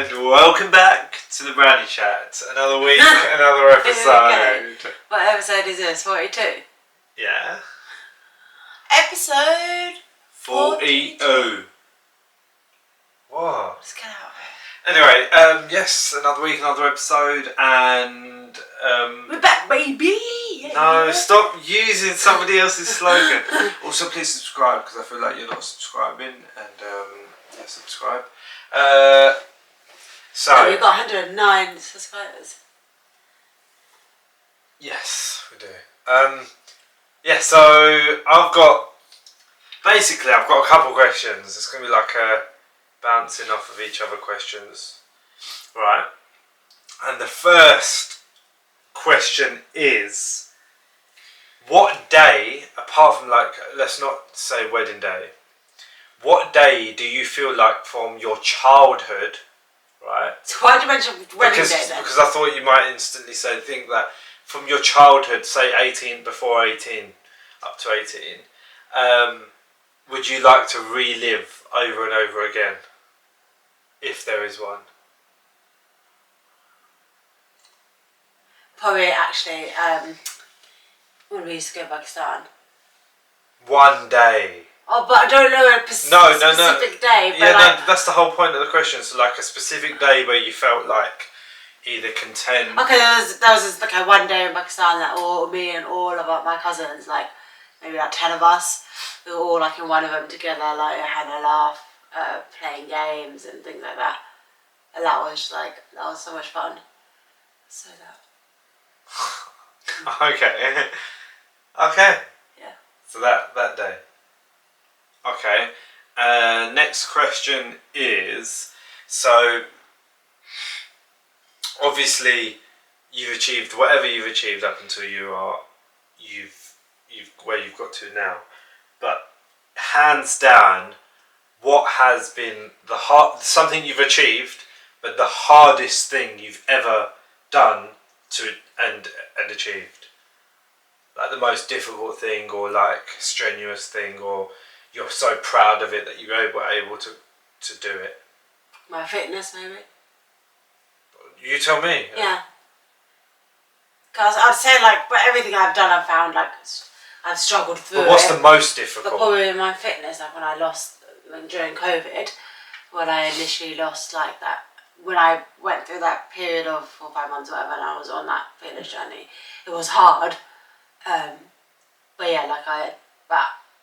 And welcome back to the Brownie Chat. Another week, another episode. Okay. What episode is this? 42? Yeah. Episode 42. Whoa. Let's get out of it. Anyway, yes, another week, another episode, and we're back, baby! no, stop using somebody else's slogan. Also, please subscribe, because I feel like you're not subscribing, and yeah, subscribe. So we've got 109 subscribers. Yes, we do. Yeah, so I've got a couple questions. It's going to be like a bouncing off of each other questions, right? And the first question is, what day, apart from like, let's not say wedding day, what day do you feel like from your childhood, right? So why did you mention wedding day then? Because I thought you might instantly think that from your childhood, say 18, before 18, up to 18, would you like to relive over and over again? If there is one. Probably actually, when we used to go to Pakistan. One day. Oh, but I don't know a specific day. But yeah, no, that's the whole point of the question. So like a specific day where you felt like either content. Okay, there was like one day in Pakistan that me and all of my cousins, like maybe like 10 of us, we were all like in one of them together, like having a laugh, playing games and things like that. And that was so much fun. So that. Okay. Okay. Yeah. So that day. Okay. Next question is, so obviously you've achieved whatever you've achieved up until you've where you've got to now, but hands down, what has been something you've achieved, but the hardest thing you've ever done and achieved? Like the most difficult thing, or like strenuous thing, or you're so proud of it that you were able to do it? My fitness, maybe. You tell me. Yeah. Because I'd say but everything I've done, I've found I've struggled through. But what's the most difficult? But probably my fitness, when I lost during COVID, when I initially lost that. When I went through that period of 4 or 5 months, or whatever, and I was on that fitness journey, it was hard. But yeah,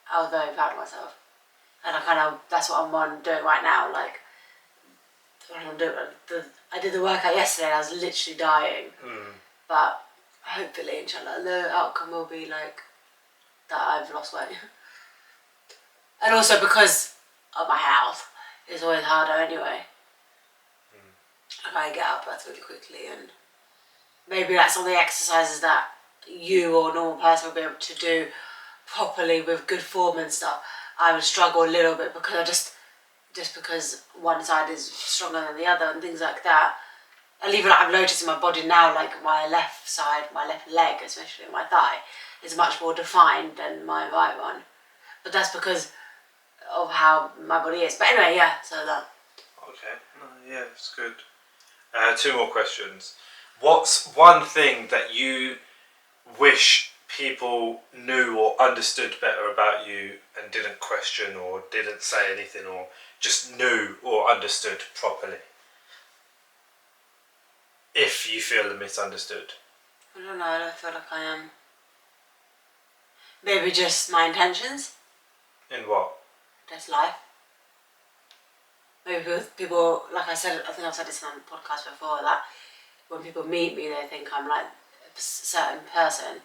I was very proud of myself, and that's what I'm doing right now. I did the workout yesterday, and I was literally dying. But hopefully, inshallah, the outcome will be that I've lost weight, and also because of my health, it's always harder anyway. I get out of breath really quickly, and maybe some of the exercises that you or a normal person will be able to do properly with good form and stuff, I would struggle a little bit because I just because one side is stronger than the other and things like that. And even I've noticed in my body now, my left side, my left leg, especially my thigh, is much more defined than my right one. But that's because of how my body is. But anyway, yeah, so that. Okay, yeah, it's good. 2 more questions. What's one thing that you wish people knew or understood better about you and didn't question or didn't say anything or just knew or understood properly? If you feel misunderstood. I don't know, I don't feel like I am. Maybe just my intentions. In what? Just life. Maybe people, like I said, I think I've said this on the podcast before, that when people meet me, they think I'm a certain person,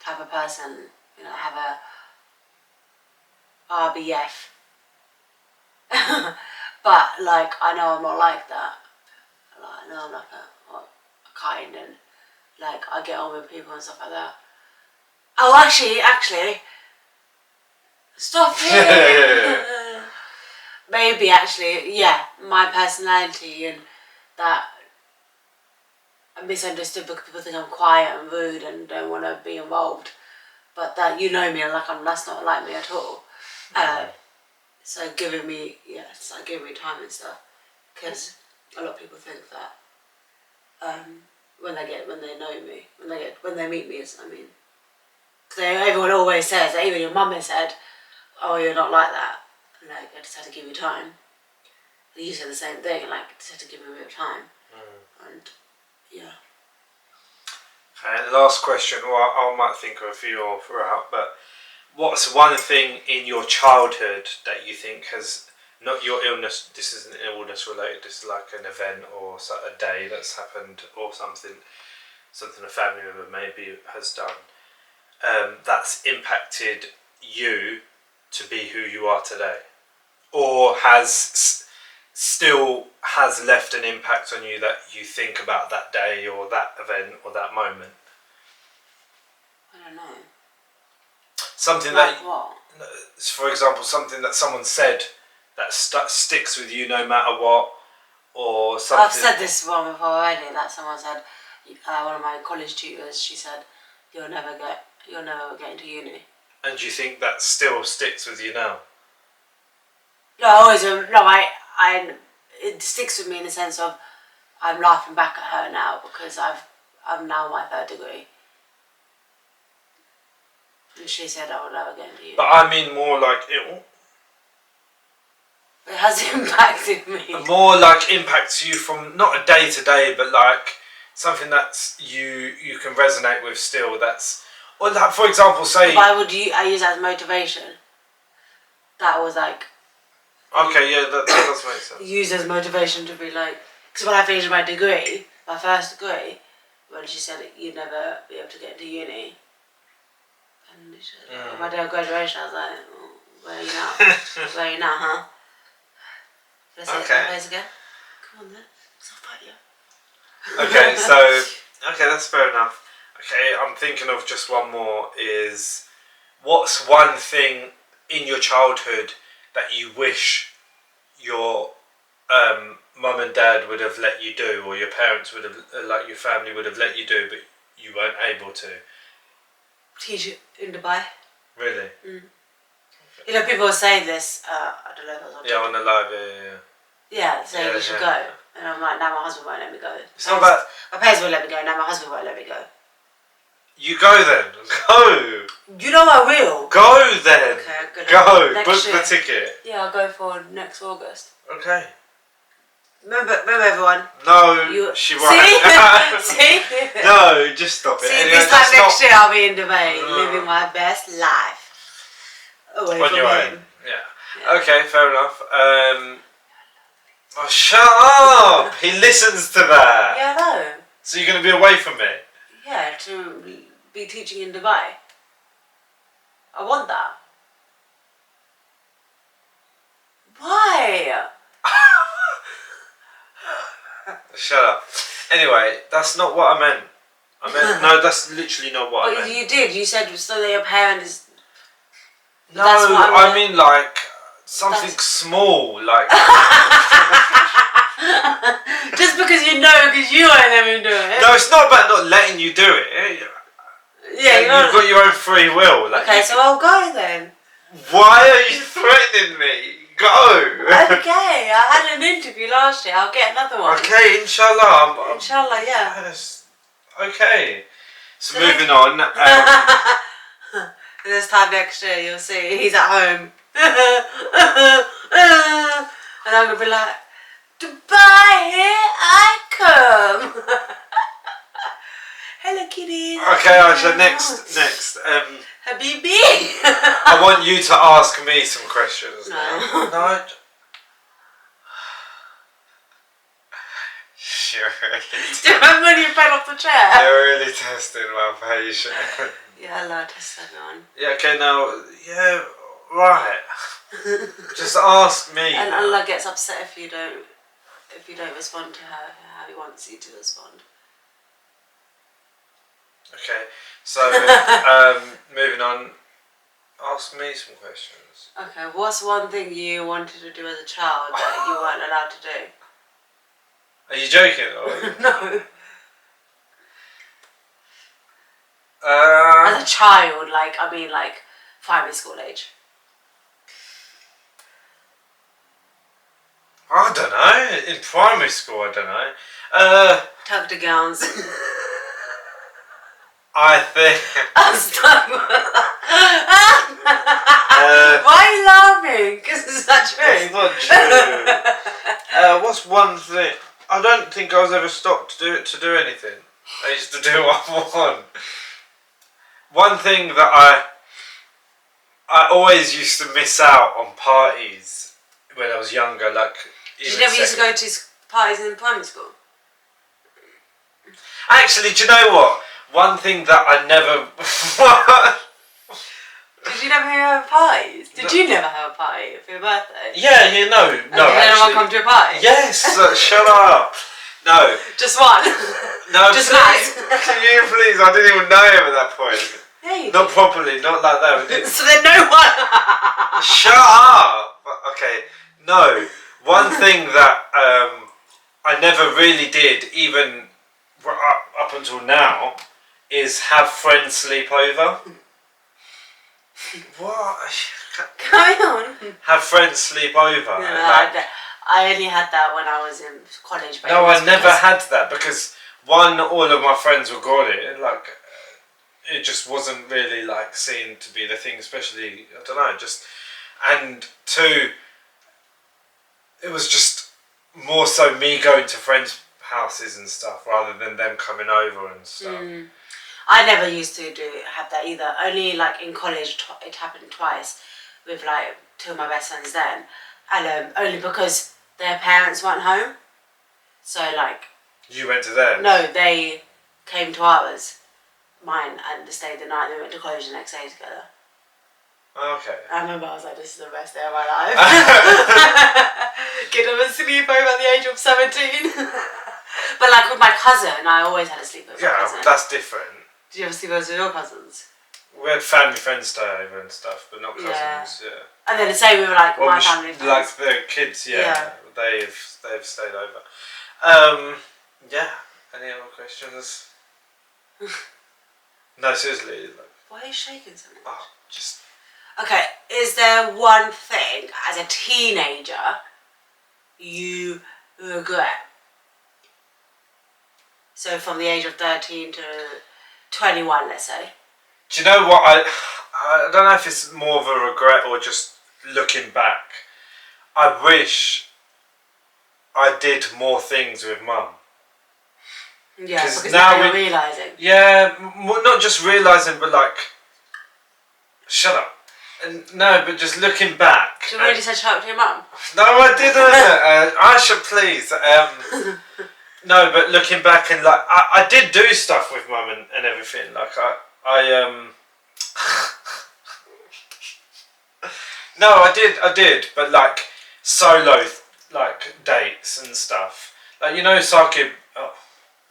type of person, have a RBF. But I know I'm not like that. I know I'm a kind, and I get on with people and stuff like that. Oh, actually, stop it. Maybe actually, yeah, my personality, and that I'm misunderstood because people think I'm quiet and rude and don't want to be involved. But that me, and that's not like me at all. So giving me time and stuff, because a lot of people think that when they know me, when they meet me, I mean, because everyone always says that, even your mum has said, "Oh, you're not like that." Like, I just had to give you time. And you said the same thing. Like, I just had to give me a bit of time. And yeah. Okay, last question. Well, I might think of a few all throughout, but what's one thing in your childhood that you think has, not your illness, this isn't illness related, this is like an event or a day that's happened or something a family member maybe has done, that's impacted you to be who you are today, or still has left an impact on you that you think about that day or that event or that moment? I don't know. Something like that, what? for example, something that someone said that sticks with you no matter what, or something. I've said this one before already. That someone said, one of my college tutors, she said, "You'll never get into uni." And do you think that still sticks with you now? No, I always no. It sticks with me in the sense of I'm laughing back at her now because I'm now my 3rd degree. And she said I will never get into uni. But I mean more like it has impacted me. More like impacts you from not a day to day, but like something that's you can resonate with still. That's, or like, for example, say. Why would I use that as motivation? That was like. Okay, yeah, that does make sense. Use as motivation to be like, because when I finished my degree, my 1st degree, when she said you'd never be able to get into uni, and she said, my day of graduation, I was like, where are you now? Where are you now, huh? Can I say it my face again? Come on then, I'll fight you. Okay, so that's fair enough. Okay, I'm thinking of just one more. Is what's one thing in your childhood that you wish your mum and dad would have let you do, or your parents would have, like your family would have let you do, but you weren't able to? Teach it in Dubai. Really? Mm. You know, people say this. I don't know if it was on the live. Yeah, saying you should go, and I'm like, now my husband won't let me go. It's not about. My parents won't let me go. Now my husband won't let me go. You go then. Go. You know I will. Go then. Okay, go. Next Book year. the ticket. Yeah, I'll go for next August. Okay. Remember everyone. No, she won't. See? No, just stop it. See, anyway, this time next year I'll be in Dubai, living my best life. Away on from your him. own. Yeah. Okay, fair enough. Oh, shut up! He listens to that. Yeah, I know. So you're going to be away from me? Yeah, to be teaching in Dubai. I want that. Why? Shut up. Anyway, that's not what I meant. No, that's literally not what I meant. You did. You said so that your parent is. No, I mean like something small, like. Just because you won't let me do it. No, it's not about not letting you do it. Yeah, you've got your own free will. Like, okay, so I'll go then. Why are you threatening me? Go. Okay, I had an interview last year. I'll get another one. Okay, inshallah. Inshallah, yeah. Yes. Okay. So moving on. This time next year, you'll see he's at home, and I'm gonna be like, Dubai, here I come. Hello, kitties. Okay, Aisha. Next. Habibi. I want you to ask me some questions. No. No. You're really Do you remember when you fell off the chair? You're really testing my patience. Yeah, Allah test everyone. Yeah. Okay. Now. Yeah. Right. Just ask me. And Allah gets upset if you don't respond to her how He wants you to respond. Okay. So moving on. Ask me some questions. Okay. What's one thing you wanted to do as a child that you weren't allowed to do? Are you joking? Or? No. Um, As a child, like primary school age. I don't know. In primary school, I don't know. Tuck the gowns. I think. Why are you laughing? Because it's not true. It's not true. What's one thing? I don't think I was ever stopped to do anything. I used to do what I want. One thing that I always used to miss out on parties when I was younger. Like, did you never used to go to parties in primary school? Actually, do you know what? One thing that I never. Did you never have parties? Did you never have a party for your birthday? Yeah, no. Did anyone come to a party? Yes, shut up. No. Just one? No, just please. Matt? Can you please? I didn't even know him at that point. Yeah, you Not did. properly, not like that. So then no one. Shut up. Okay, no. One thing that I never really did, even up until now, is have friends sleep over. What? Carry on. Have friends sleep over. No, like, I only had that when I was in college. no, I never had that because one, all of my friends were Gaudi, like it just wasn't really like seen to be the thing, especially I don't know, just, and two, it was just more so me going to friends' houses and stuff rather than them coming over and stuff. I never used to have that either. Only like in college, it happened twice with like two of my best friends then, and only because their parents weren't home. So like. You went to theirs? No, they came to ours, mine, and they stayed the night. They went to college the next day together. Okay. I remember I was like, this is the best day of my life. Get them a sleepover at the age of 17. But like with my cousin, I always had a sleepover with my cousin. That's different. Did you ever sleepovers with your cousins? We had family friends stay over and stuff, but not cousins. Yeah. And then the same with like my family friends. Like the kids, they've stayed over. Yeah. Any other questions? No, seriously. Like, why are you shaking so much? Oh, just. Okay, is there one thing as a teenager you regret? So from the age of 13 to 21, let's say. Do you know what? I don't know if it's more of a regret or just looking back. I wish I did more things with Mum. Yeah, because now you're realising. Yeah, not just realising, but like, shut up. No, but just looking back. Did you really say shut up to your mum? No, I didn't. I should please. No, but looking back and like, I did do stuff with Mum and everything. Like No, I did, but like solo like dates and stuff. Like Saki. Oh,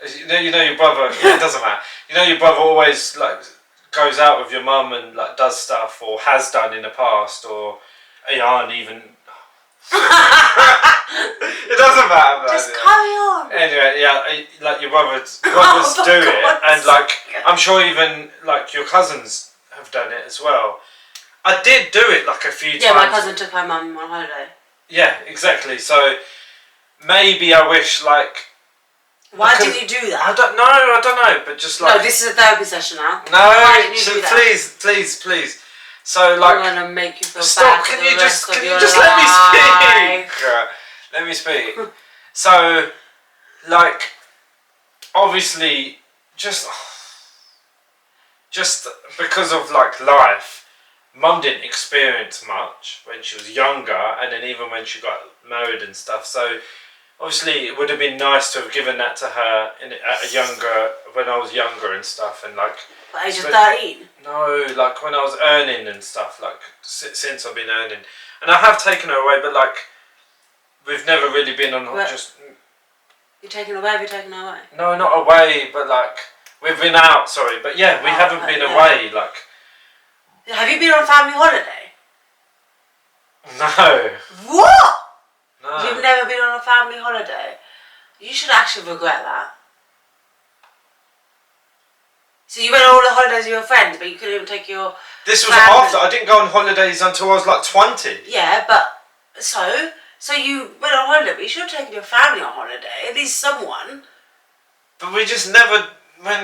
you know your brother. Yeah, it doesn't matter. You know your brother always like goes out with your mum and like does stuff or has done in the past or aren't even. It doesn't matter. Just carry on. Anyway, yeah, like your brothers do it, and like I'm sure even like your cousins have done it as well. I did do it like a few times. Yeah, my cousin took her mum on holiday. Yeah, exactly. So maybe I wish like. Why did you do that? I don't know, but just like. No, this is a therapy session now. No, why did you do that? Please. So like. I'm gonna make you feel stop! bad. Can you just let me speak? Let me speak. So, like, obviously, just because of like life, Mum didn't experience much when she was younger, and then even when she got married and stuff. So. Obviously, it would have been nice to have given that to her when I was younger and stuff, and like. At age of 13? No, like when I was earning and stuff, like since I've been earning, and I have taken her away, but like, we've never really been on just. You're taking her away. Have you taken her away? No, not away, but like we've been out. Sorry, but yeah, we haven't been away. Like. Have you been on family holiday? No. What? No. You've never been on a family holiday? You should actually regret that. So you went on all the holidays with your friends, but you couldn't even take your This was after. I didn't go on holidays until I was like 20. Yeah, but so So you went on holiday, but you should have taken your family on holiday. At least someone. But we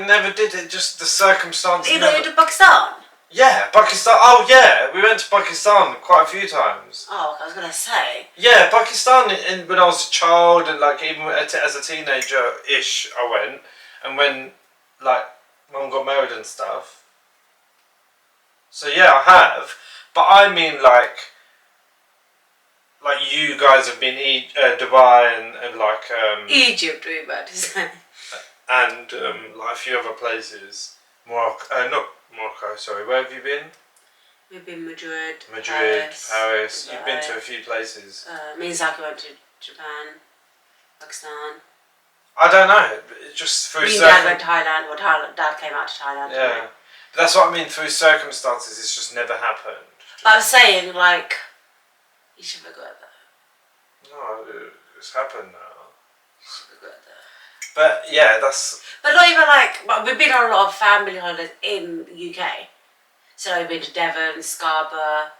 never did it. Just the circumstances. You know, to Pakistan. Yeah, Pakistan. Oh yeah, we went to Pakistan quite a few times. Oh, I was gonna say. Yeah, Pakistan. When I was a child and like even as a teenager-ish, I went. And when like Mum got married and stuff. So yeah, I have. But I mean like you guys have been Dubai and like Egypt, we were about to say. And like a few other places. Morocco, not Morocco. Sorry, where have you been? We've been Madrid, Paris. Dubai. You've been to a few places. Me and Zaki went to Japan, Pakistan. I don't know. Just through. Me and Dad went to Thailand. Well, Dad came out to Thailand. Yeah, but that's what I mean. Through circumstances, it's just never happened. But I was saying, like, you should have got that. No, it's happened now. You should have got that. But yeah, that's. But not even like. But we've been on a lot of family holidays in the UK. So we've been to Devon, Scarborough,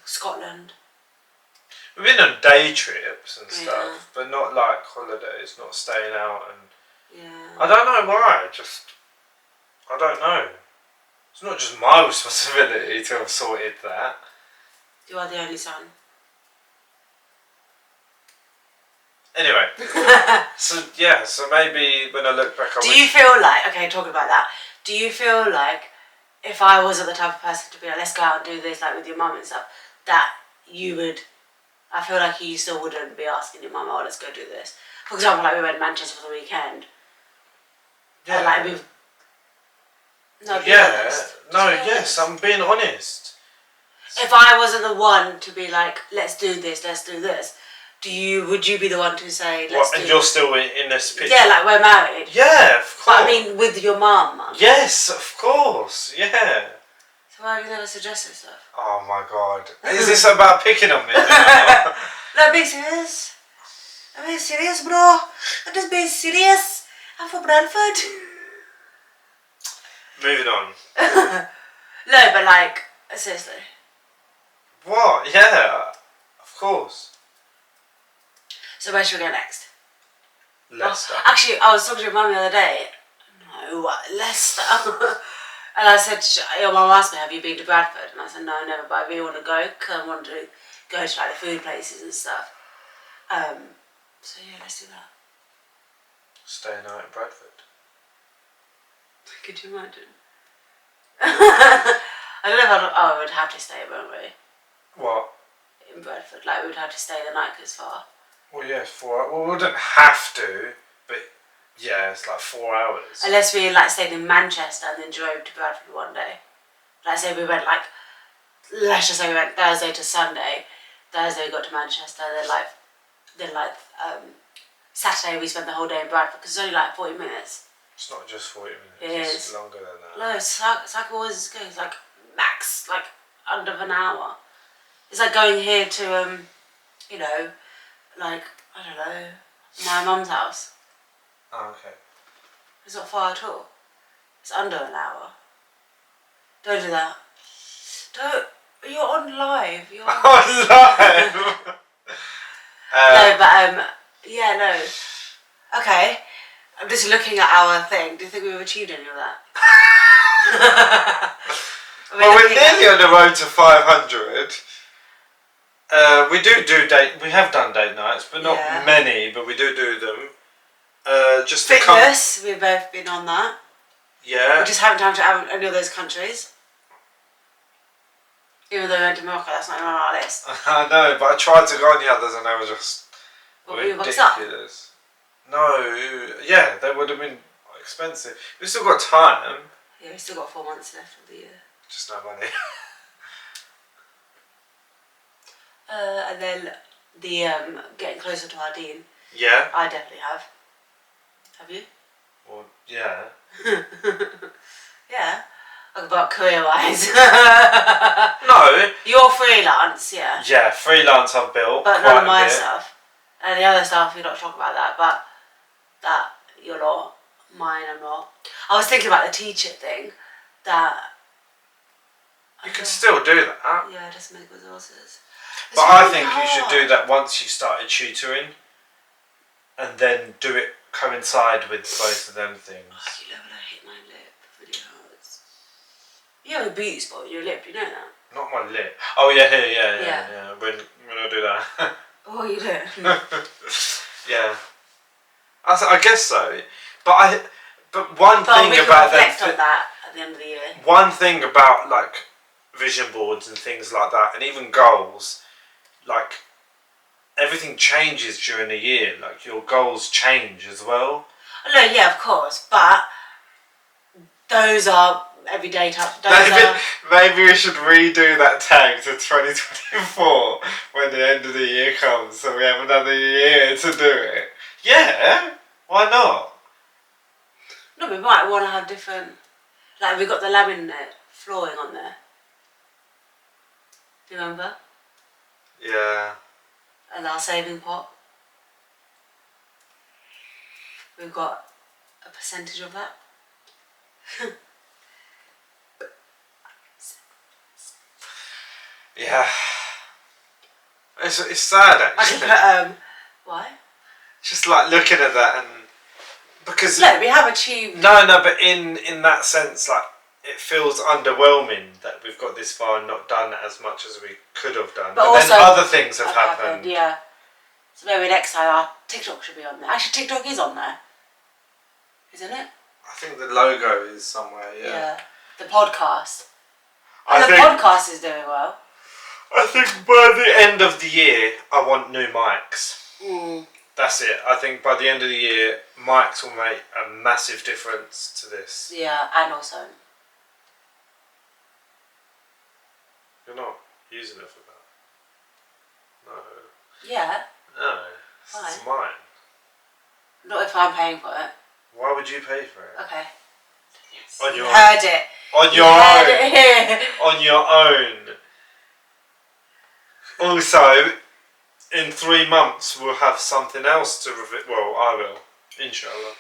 Scotland. We've been on day trips and stuff, but not like holidays, not staying out and. Yeah. I don't know why. I don't know. It's not just my responsibility to have sorted that. You are the only son. Anyway, so maybe when I look back, Do you feel like, okay, talking about that, do you feel like if I wasn't the type of person to be like, let's go out and do this, like with your mum and stuff, that you would, I feel like you still wouldn't be asking your mum, oh, let's go do this. For example, like we went to Manchester for the weekend. Yeah. And like we've. No, yes, I'm being honest. If I wasn't the one to be like, let's do this, would you be the one to say, let's do and you're still in this picture? Yeah, like we're married. Yeah, of course. But I mean, with your mum. Yes, of course, yeah. So why have you never suggested stuff? Oh my god. Is this about picking on me now? No, being serious. I'm being serious, bro. I'm just being serious. I'm from Bradford. Moving on. No, but like, seriously. What? Yeah, of course. So where should we go next? Leicester. Oh, actually, I was talking to your mum the other day. No, Leicester. And I said, your mum asked me, have you been to Bradford? And I said, no, never, but I really want to go because I want to go to like the food places and stuff. So yeah, let's do that. Stay a night in Bradford. Could you imagine? I don't know if I would have to stay, won't we? What? In Bradford, like we would have to stay the night because it's far. Well, yeah, 4 hours. Well, we wouldn't have to, but yeah, it's like 4 hours. Unless we like stayed in Manchester and then drove to Bradford one day. Like say we went like, let's just say we went Thursday to Sunday. Thursday we got to Manchester, then Saturday we spent the whole day in Bradford because it's only like 40 minutes. It's not just 40 minutes. It's longer than that. No, it's like always good. It's like max, like under an hour. It's like going here to like I don't know, my mum's house. Oh, okay. It's not far at all. It's under an hour. Don't do that. Don't. You're on live. You're on live. No, but yeah, no. Okay. I'm just looking at our thing. Do you think we've achieved any of that? Well, we're nearly on the road to 500. We we have done date nights, but not many, but we do them. Just fitness, we've both been on that. Yeah. We just haven't time to have any of those countries. Even though we went to Morocco, that's not even on our list. I know, but I tried to go on the others and they were just ridiculous. No, yeah, they would have been expensive. We've still got time. Yeah, we've still got 4 months left of the year. Just no money. And then the getting closer to our dean. Yeah. I definitely have. Have you? Well, yeah. Yeah. About career-wise. No. You're freelance, yeah. Yeah, freelance I've built. But none of my stuff. And the other stuff, you're not talking about that, but that you're not. Mine, I'm not. I was thinking about the teacher thing. That. You could still do that. Yeah, just make resources. But I think you should do that once you've started tutoring, and then do it coincide with both of them things. Oh, you know when I hit my lip really hard. You have a beauty spot on your lip, you know that? Not my lip. Oh yeah, here, yeah. When I do that. Oh, you do? Yeah. I guess so. But one thing we can about reflect on that at the end of the year. One thing about like vision boards and things like that, and even goals, like everything changes during the year. Like your goals change as well. No, yeah, of course, but those are everyday types. Maybe we should redo that tag to 2024 when the end of the year comes, so we have another year to do it. Yeah, why not? No, we might want to have different. Like we got the laminate flooring on there. Do you remember? Yeah. And our saving pot. We've got a percentage of that. Yeah. It's sad actually. I can put why? Just like looking at that and because no, we have achieved. No, but in that sense, like it feels underwhelming that we've got this far and not done as much as we could have done. But also, then other things have happened. Yeah. So maybe next time our TikTok should be on there. Actually, TikTok is on there, isn't it? I think the logo is somewhere. Yeah. The podcast. And the podcast is doing well. I think by the end of the year, I want new mics. Mm. That's it. I think by the end of the year, mics will make a massive difference to this. Yeah, and also. You're not using it for that. No. Yeah. No. It's mine. Not if I'm paying for it. Why would you pay for it? Okay. Yes. On your heard it. On your own. On your own. Also, in 3 months we'll have something else to reveal. Well, I will, inshallah.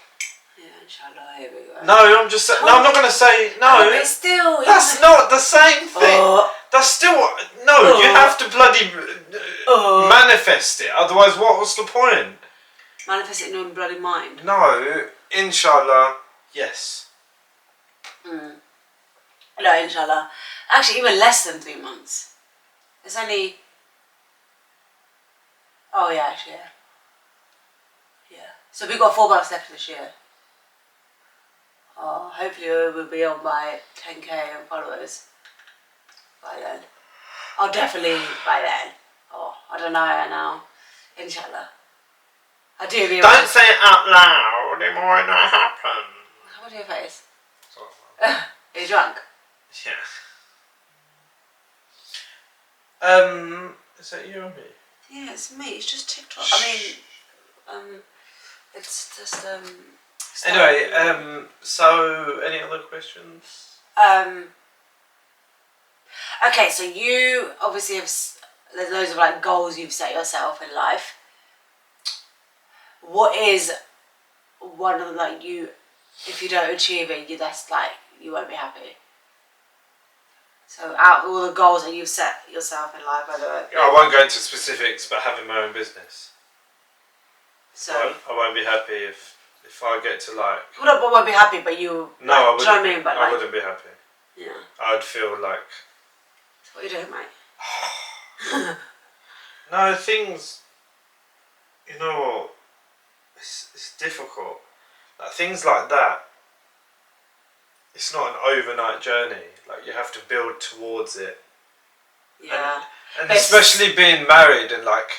Yeah, inshallah. Here we go. No, I'm just. No, I'm not going to say no. But still, that's not the same thing. That's still no. You have to bloody manifest it. Otherwise, what's the point? Manifest it in your bloody mind. No, inshallah, yes. No, inshallah. Actually, even less than 3 months. It's only. Oh yeah, actually, yeah. So we've got 4 months left this year. Oh, hopefully we'll be on by 10k and followers by then. Oh, definitely by then. Oh, I don't know now. Inshallah. I do be. Don't say it out loud. It might not happen. What do your face? Are you drunk? Yeah. Is that you or me? Yeah, it's me. It's just TikTok. I mean, it's just Anyway, so any other questions? Okay, so you obviously have. There's loads of like goals you've set yourself in life. What is one of them that you, if you don't achieve it, that's like you won't be happy? So out of all the goals that you've set yourself in life, whether I won't go into specifics, but having my own business. So I won't be happy if I get to like. Well, no, I won't be happy, but you. No, like, I wouldn't. Do you know what I mean? But I wouldn't be happy. Yeah. I'd feel like. What are you doing, mate? No, things. You know what? It's difficult. Like things like that. It's not an overnight journey. Like you have to build towards it. Yeah. And especially being married and like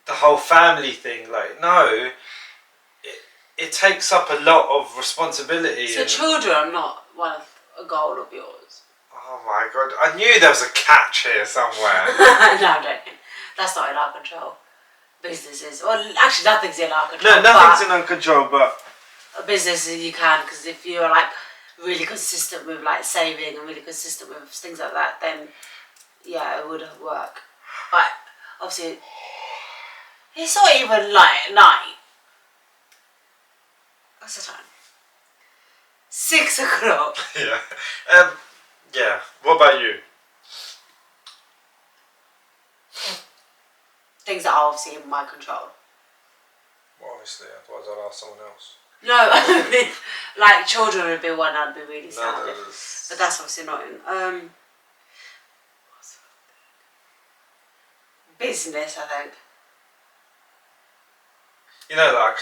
the whole family thing. Like no, it takes up a lot of responsibility. So children are not a goal of yours. Oh my god! I knew there was a catch here somewhere. No, I'm joking. That's not in our control. Businesses, well, actually, nothing's in our control. No, nothing's in our control, but businesses you can, because if you're like really consistent with like saving and really consistent with things like that, then yeah, it would work. But obviously, it's not even like night. What's the time? 6 o'clock. Yeah. Yeah. What about you? are obviously in my control. Well, obviously, otherwise I'd ask someone else. No, I mean, like children would be one I'd be really sad No, with. But that's obviously not in. Business, I think. You know, like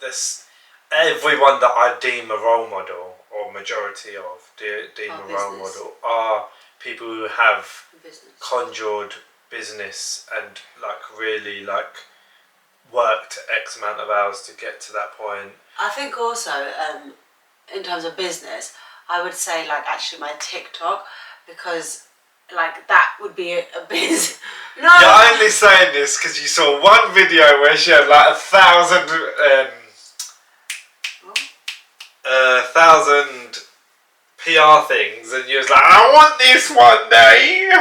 this, everyone that I deem a role model, or majority of deem a role model, are people who have conjured business and like really like worked X amount of hours to get to that point. I think also, in terms of business, I would say like actually my TikTok, because like that would be a business. No. You're only saying this because you saw one video where she had like 1,000 PR things, and you was like, I want this one day.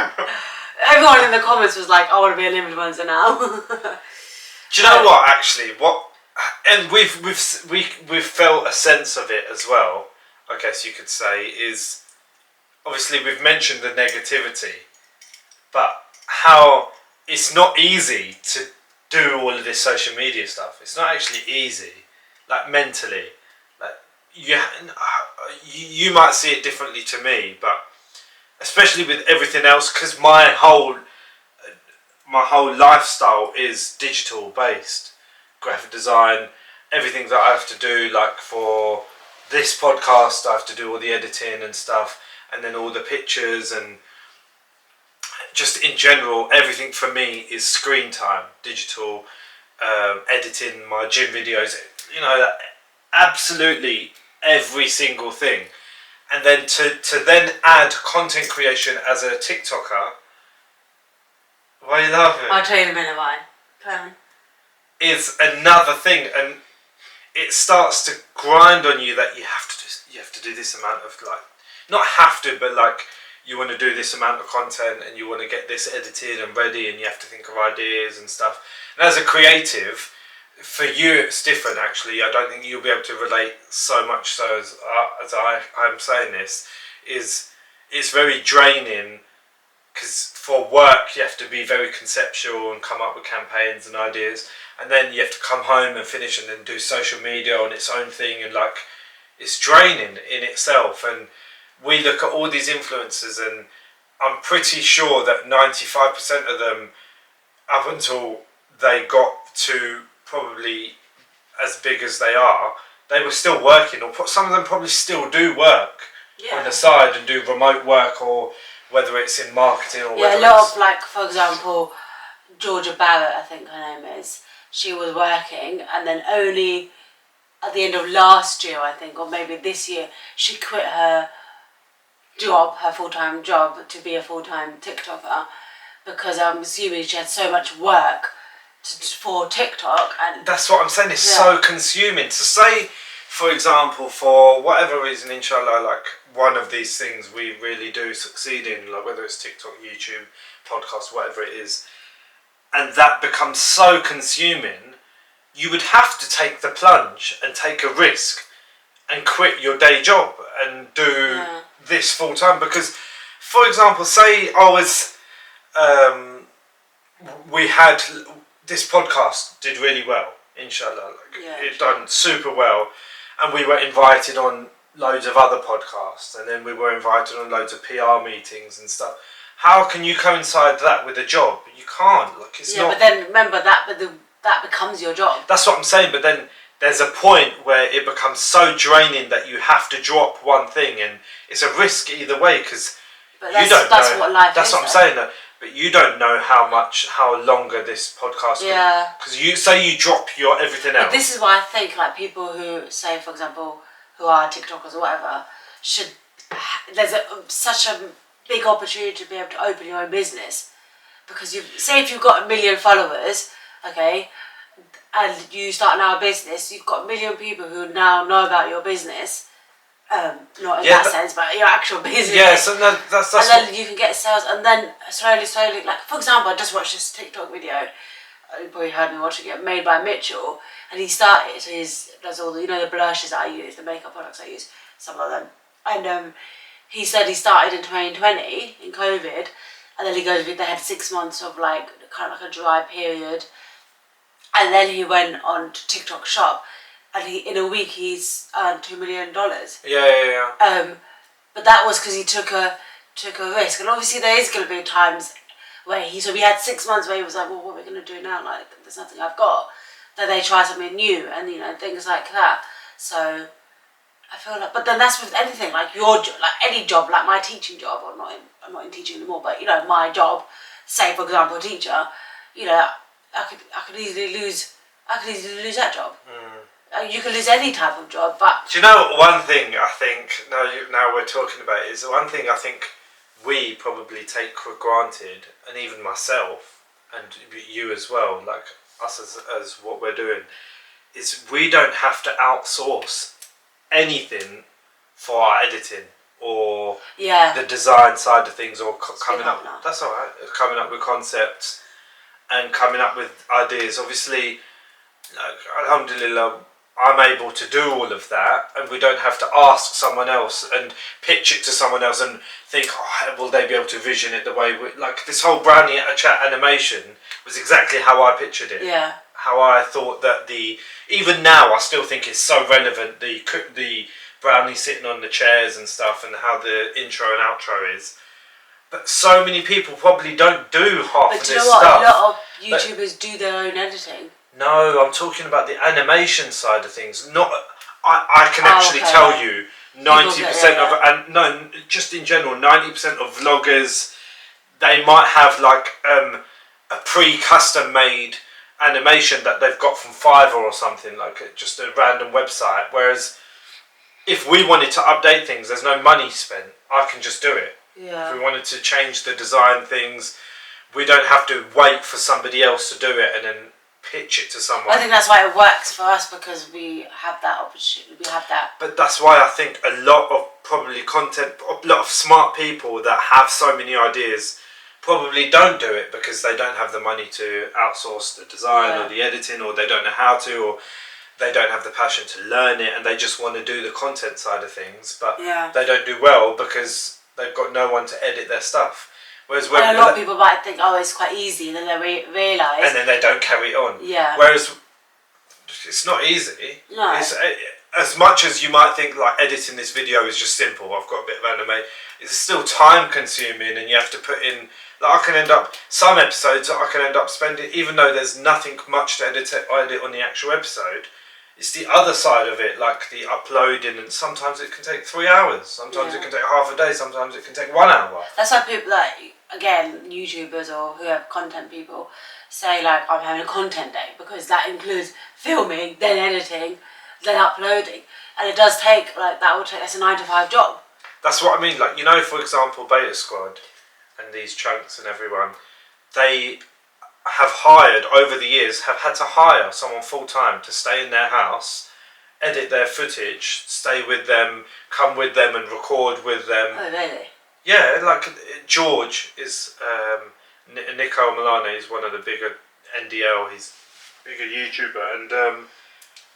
Everyone in the comments was like, I want to be a limited influencer now. Do you know what? Actually, and we've felt a sense of it as well. I guess you could say is obviously we've mentioned the negativity, but how it's not easy to do all of this social media stuff. It's not actually easy, like mentally. Like you might see it differently to me, but especially with everything else, because my whole lifestyle is digital based, graphic design, everything that I have to do, like for this podcast, I have to do all the editing and stuff, and then all the pictures, and just in general, everything for me is screen time, digital, editing my gym videos, you know, absolutely every single thing. And then to then add content creation as a TikToker, why are you laughing? I'll tell you in a minute why. Is another thing, and it starts to grind on you that you have to do this amount of, like, not have to, but like you want to do this amount of content and you want to get this edited and ready, and you have to think of ideas and stuff. And as a creative, for you it's different actually. I don't think you'll be able to relate so much so as I'm saying this, is it's very draining, because for work you have to be very conceptual and come up with campaigns and ideas, and then you have to come home and finish and then do social media on its own thing, and like it's draining in itself. And we look at all these influencers, and I'm pretty sure that 95% of them, up until they got to probably as big as they are, they were still working, or some of them probably still do work on the side and do remote work, or whether it's in marketing or whether a lot of, like, for example, Georgia Barrett, I think her name is, she was working, and then only at the end of last year, I think, or maybe this year, she quit her job, her full-time job, to be a full-time TikToker, because I'm assuming she had so much work for TikTok. And that's what I'm saying, it's so consuming. So say, for example, for whatever reason, inshallah, like one of these things we really do succeed in, like whether it's TikTok, YouTube, podcast, whatever it is, and that becomes so consuming, you would have to take the plunge and take a risk and quit your day job and do this full time. Because, for example, say I was, we had this podcast did really well, inshallah, it done super well, and we were invited on loads of other podcasts, and then we were invited on loads of PR meetings and stuff. How can you coincide that with a job? You can't. Like, it's not. But then remember that, that becomes your job. That's what I'm saying. But then there's a point where it becomes so draining that you have to drop one thing, and it's a risk either way, because you don't know. That's what life is. That's what I'm saying. Though. But you don't know how longer this podcast. Yeah. Because you say you drop your everything else. But this is why I think, like, people who say, for example, who are TikTokers or whatever, should. There's such a big opportunity to be able to open your own business, because if you've got 1 million followers, okay, and you start now a business, you've got 1 million people who now know about your business, not in that sense, but your actual business. Yeah, so no, that's and then you can get sales, and then slowly, like, for example, I just watched this TikTok video. You probably heard me watching it, made by Mitchell, and he started. So does all the the blushes that I use, the makeup products I use, some of them, and he said he started in 2020 in COVID, and then he goes, they had 6 months of like kind of like a dry period, And then he went on to TikTok Shop, and in a week he's earned $2 million. Yeah. But that was because he took a risk, and obviously there is going to be times where we had 6 months where he was like, well, what are we going to do now? Like, there's nothing I've got. Then they try something new, and things like that. So I feel like, but then that's with anything, like your job, like any job, like my teaching job. I'm not in teaching anymore, but my job. Say for example, a teacher. I could easily lose. That job. You can lose any type of job, but do you know one thing I think now we're talking about it, is one thing I think we probably take for granted, and even myself and you as well, like us as what we're doing, is we don't have to outsource anything for our editing or the design side of things, or coming up. That's all right. Coming up with concepts and coming up with ideas. Obviously, alhamdulillah, I'm able to do all of that, and we don't have to ask someone else and pitch it to someone else and think, will they be able to vision it the way like this whole brownie at a chat animation was exactly how I pictured it. Yeah. How I thought that even now I still think it's so relevant, the brownie sitting on the chairs and stuff, and how the intro and outro is. But so many people probably don't do half of this stuff. A lot of YouTubers do their own editing. No, I'm talking about the animation side of things. I can actually tell you 90% of, and no, just in general, 90% of vloggers, they might have like a pre-custom made animation that they've got from Fiverr or something, like just a random website. Whereas if we wanted to update things, there's no money spent. I can just do it. Yeah. If we wanted to change the design things, we don't have to wait for somebody else to do it and then pitch it to someone. I think that's why it works for us, because we have that opportunity. We have that. But that's why I think a lot of a lot of smart people that have so many ideas probably don't do it because they don't have the money to outsource the design or the editing, or they don't know how to, or they don't have the passion to learn it, and they just want to do the content side of things, but they don't do well because they've got no one to edit their stuff. Whereas a lot of people might think, it's quite easy, and then they realise. And then they don't carry it on. Yeah. Whereas it's not easy. No. It's, as much as you might think like editing this video is just simple, I've got a bit of anime, it's still time consuming, and you have to put in, like some episodes I can end up spending, even though there's nothing much to edit on the actual episode, it's the other side of it, like the uploading, and sometimes it can take 3 hours, sometimes it can take half a day, sometimes it can take 1 hour. That's why people, like, again, YouTubers or who have content people say, like, I'm having a content day, because that includes filming, then editing, then uploading, and it does take, like, that's a 9 to 5 job. That's what I mean, like, for example, Beta Squad and these chunks and everyone, they have over the years had to hire someone full-time to stay in their house, edit their footage, stay with them, come with them and record with them. Oh, really? Yeah, like George is, Nico Milano is one of the bigger NDL, he's a bigger YouTuber, and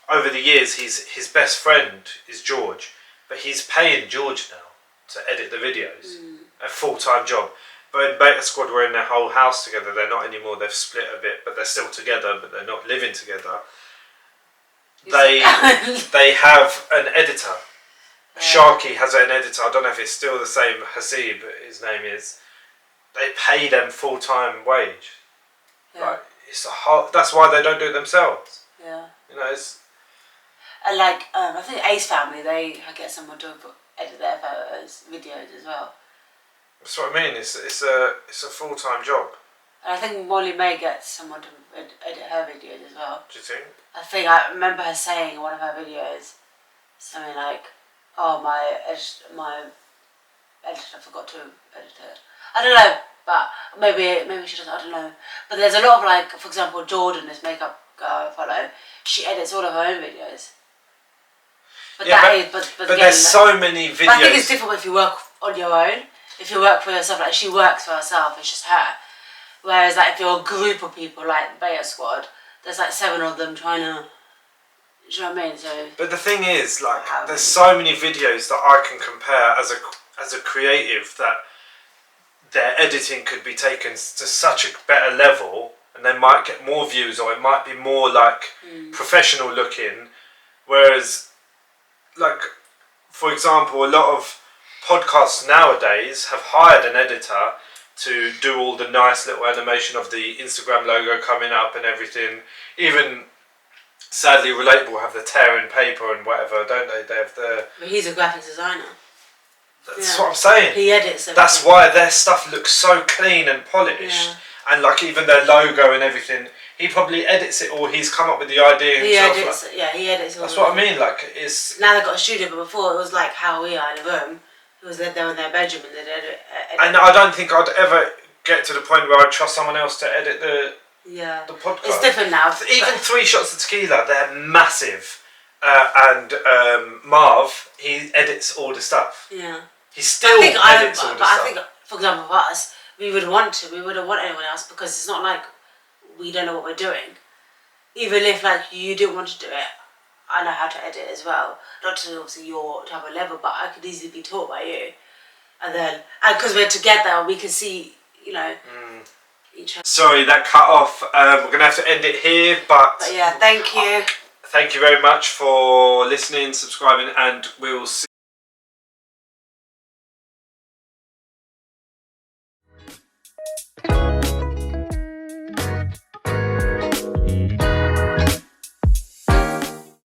over the years his best friend is George, but he's paying George now to edit the videos, a full-time job. But in Beta Squad, we're in their whole house together. They're not anymore. They've split a bit, but they're still together. But they're not living together. They have an editor. Sharky has an editor. I don't know if it's still the same. Hasib, his name is. They pay them full-time wage. Yeah. Like that's why they don't do it themselves. Yeah. It's. And like I think Ace Family, they get someone to edit their photos, videos as well. That's what I mean. It's a full-time job. And I think Molly May gets someone to edit her videos as well. Do you think? I remember her saying in one of her videos something like, my editor forgot to edit it. I don't know, but maybe she doesn't, I don't know. But there's a lot of, like, for example, Jordan, this makeup girl I follow, she edits all of her own videos. But again, there's so many videos. But I think it's different if you work on your own. If you work for yourself, like she works for herself, it's just her. Whereas, like, if you're a group of people, like Beta Squad, there's like 7 of them trying to. Do you know what I mean? So. But the thing is, like, there's so many videos that I can compare as a creative that their editing could be taken to such a better level, and and they might get more views, or it might be more like professional looking. Whereas, like, for example, a lot of podcasts nowadays have hired an editor to do all the nice little animation of the Instagram logo coming up and everything. Even Sadly Relatable have the tearing paper and whatever, don't they? They have the... But he's a graphic designer. That's what I'm saying. He edits everything. That's why their stuff looks so clean and polished. Yeah. And like even their logo and everything, he probably edits it, or he's come up with the idea himself. He edits all that's what I mean, like it's... Now they've got a studio, but before it was like how we are in a room. It was there in their bedroom and they'd edit. And I don't think I'd ever get to the point where I'd trust someone else to edit the podcast. It's different now. Even 3 Shots of Tequila, they're massive. And Marv, he edits all the stuff. Yeah. He still edits all the stuff. I think, for example, for us, we wouldn't want anyone else, because it's not like we don't know what we're doing. Even if like you didn't want to do it, I know how to edit as well. Not to obviously your type of level, but I could easily be taught by you. And because we're together, we can see, each other. Sorry, that cut off. We're going to have to end it here, but yeah, thank you. Thank you very much for listening, subscribing, and we'll see